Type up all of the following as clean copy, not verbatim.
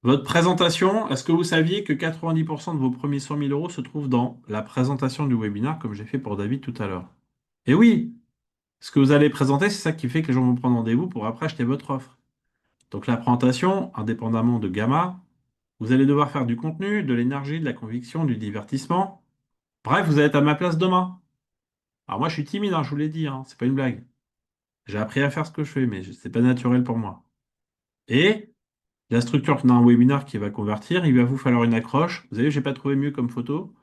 Votre présentation, est-ce que vous saviez que 90% de vos premiers 100 000 euros se trouvent dans la présentation du webinaire, comme j'ai fait pour David tout à l'heure? Et oui, ce que vous allez présenter, c'est ça qui fait que les gens vont prendre rendez-vous pour après acheter votre offre. Donc la présentation, indépendamment de Gamma, vous allez devoir faire du contenu, de l'énergie, de la conviction, du divertissement. Bref, vous allez être à ma place demain. Alors moi, je suis timide, hein, je vous l'ai dit, hein, c'est pas une blague. J'ai appris à faire ce que je fais, mais c'est pas naturel pour moi. Et la structure d'un webinaire qui va convertir, il va vous falloir une accroche. Vous avez vu, j'ai pas trouvé mieux comme photo.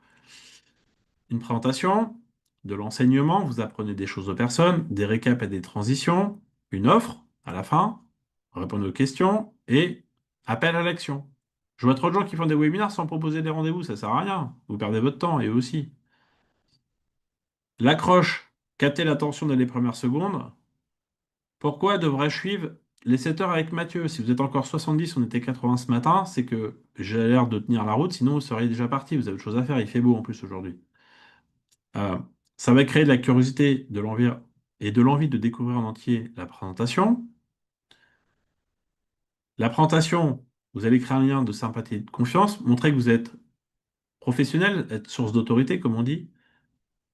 Une présentation, de l'enseignement, vous apprenez des choses aux personnes, des récaps et des transitions, une offre à la fin, répondre aux questions et appel à l'action. Je vois trop de gens qui font des webinaires sans proposer des rendez-vous, ça sert à rien. Vous perdez votre temps et eux aussi. L'accroche, capter l'attention dès les premières secondes. Pourquoi devrais-je suivre les 7 heures avec Mathieu? Si vous êtes encore 70, on était 80 ce matin, c'est que j'ai l'air de tenir la route, sinon vous seriez déjà parti, vous avez autre chose à faire, il fait beau en plus aujourd'hui. Euh, Ça va créer de la curiosité, de l'envie et de l'envie de découvrir en entier la présentation. La présentation, vous allez créer un lien de sympathie et de confiance, montrer que vous êtes professionnel, être source d'autorité, comme on dit.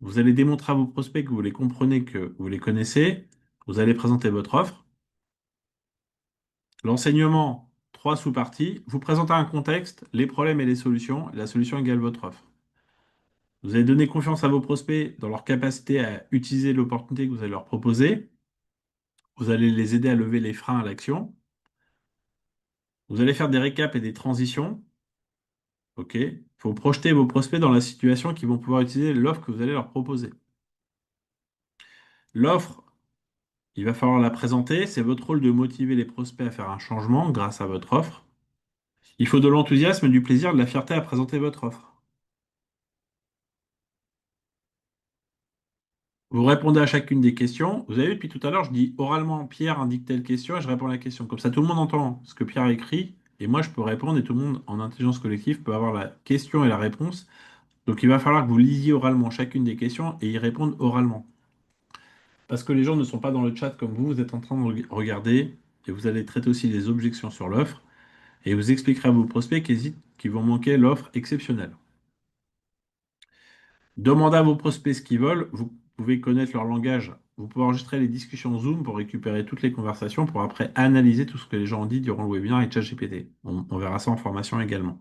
Vous allez démontrer à vos prospects que vous les comprenez, que vous les connaissez. Vous allez présenter votre offre. L'enseignement, trois sous-parties. Vous présentez un contexte, les problèmes et les solutions. La solution égale votre offre. Vous allez donner confiance à vos prospects dans leur capacité à utiliser l'opportunité que vous allez leur proposer. Vous allez les aider à lever les freins à l'action. Vous allez faire des récaps et des transitions. OK? Il faut projeter vos prospects dans la situation qu'ils vont pouvoir utiliser l'offre que vous allez leur proposer. L'offre, il va falloir la présenter. C'est votre rôle de motiver les prospects à faire un changement grâce à votre offre. Il faut de l'enthousiasme, du plaisir, de la fierté à présenter votre offre. Vous répondez à chacune des questions. Vous avez vu, depuis tout à l'heure, je dis oralement, Pierre indique telle question et je réponds à la question. Comme ça, tout le monde entend ce que Pierre écrit et moi, je peux répondre et tout le monde, en intelligence collective, peut avoir la question et la réponse. Donc il va falloir que vous lisiez oralement chacune des questions et y répondre oralement. Parce que les gens ne sont pas dans le chat comme vous êtes en train de regarder et vous allez traiter aussi les objections sur l'offre et vous expliquerez à vos prospects qu'ils vont manquer l'offre exceptionnelle. Demandez à vos prospects ce qu'ils veulent, vous pouvez connaître leur langage, vous pouvez enregistrer les discussions Zoom pour récupérer toutes les conversations pour après analyser tout ce que les gens ont dit durant le webinaire et ChatGPT. On verra ça en formation également.